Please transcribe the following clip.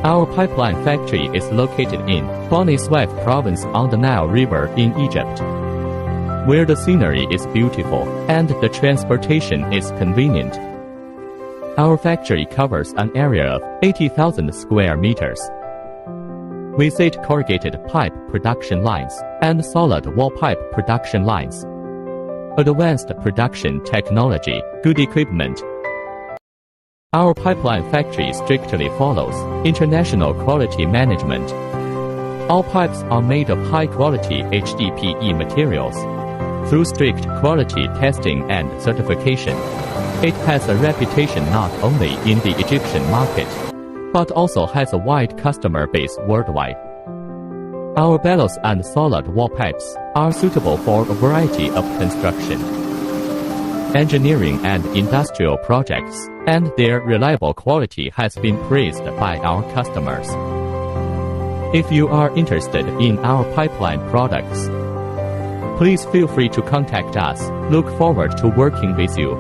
Our pipeline factory is located in benisweif province on the Nile River in Egypt, where the scenery is beautiful and the transportation is convenient. Our factory covers an area of 80,000 square meters. We set corrugated pipe production lines and solid wall pipe production lines. Advanced production technology, good equipment. Our pipeline factory strictly follows international quality management. All pipes are made of high-quality HDPE materials. Through strict quality testing and certification, it has a reputation not only in the Egyptian market, but also has a wide customer base worldwide. Our bellows and solid wall pipes are suitable for a variety of construction, engineering and industrial projects, and their reliable quality has been praised by our customers. If you are interested in our pipeline products, please feel free to contact us. Look forward to working with you.